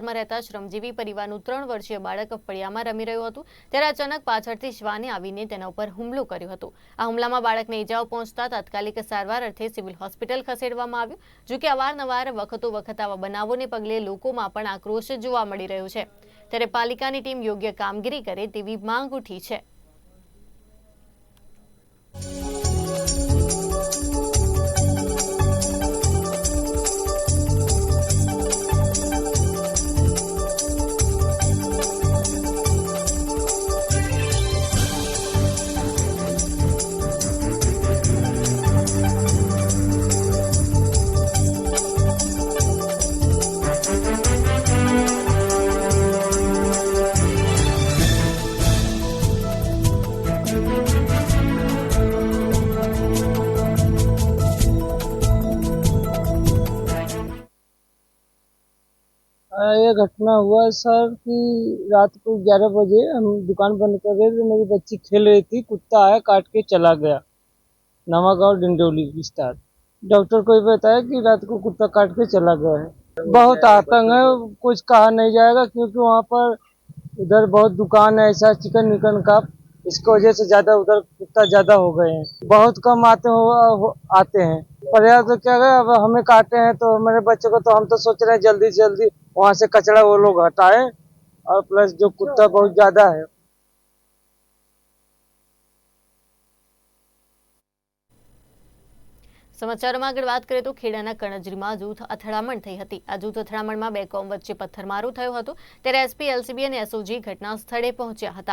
માં રહેતા શ્રમજીવી પરિવારનું 3 વર્ષીય બાળક ફળિયામાં રમી રહ્યું હતું ત્યારે અચાનક પાછળથી શ્વાને આવીને તેના ઉપર હુમલો કર્યો હતો। આ હુમલામાં બાળકને ઈજાઓ પહોંચતા તાત્કાલિક સારવાર અર્થે સિવિલ હોસ્પિટલ ખસેડવામાં આવ્યું। જો કે અવારનવાર વખત આવા બનાવોને પગલે લોકોમાં પણ આક્રોશ જોવા મળી રહ્યો છે। ત્યારે પાલિકાની ટીમ યોગ્ય કામગીરી કરે તેવી માંગ ઉઠી છે। ये घटना हुआ सर कि रात को 11 बजे हम दुकान बंद कर रहे थे। मेरी बच्ची खेल रही थी, कुत्ता आया काट के चला गया। नवागांव डिंडोली विस्तार। डॉक्टर को बताया कि रात को कुत्ता काट के चला गया है। बहुत आतंक है, कुछ कहा नहीं जाएगा क्योंकि वहाँ पर उधर बहुत दुकान है ऐसा चिकन विकन का, इसकी वजह से ज्यादा उधर कुत्ता ज्यादा हो गए हैं। बहुत कम आते हैं पर यार तो क्या है, अब हमें काटे हैं तो मेरे बच्चे को, तो हम तो सोच रहे हैं जल्दी से जल्दी वहां से कचरा वो लोग हटाए, और प्लस जो कुत्ता बहुत ज्यादा है। સમાચારોમાં આગળ વાત કરીએ તો ખેડાના કણજરીમાં જૂથ અથડામણ થઈ હતી। આ જૂથ અથડામણમાં બે કોમ વચ્ચે પથ્થરમારો થયો હતો ત્યારે એસપી, એલસીબી અને એસઓજી ઘટના સ્થળે પહોંચ્યા હતા।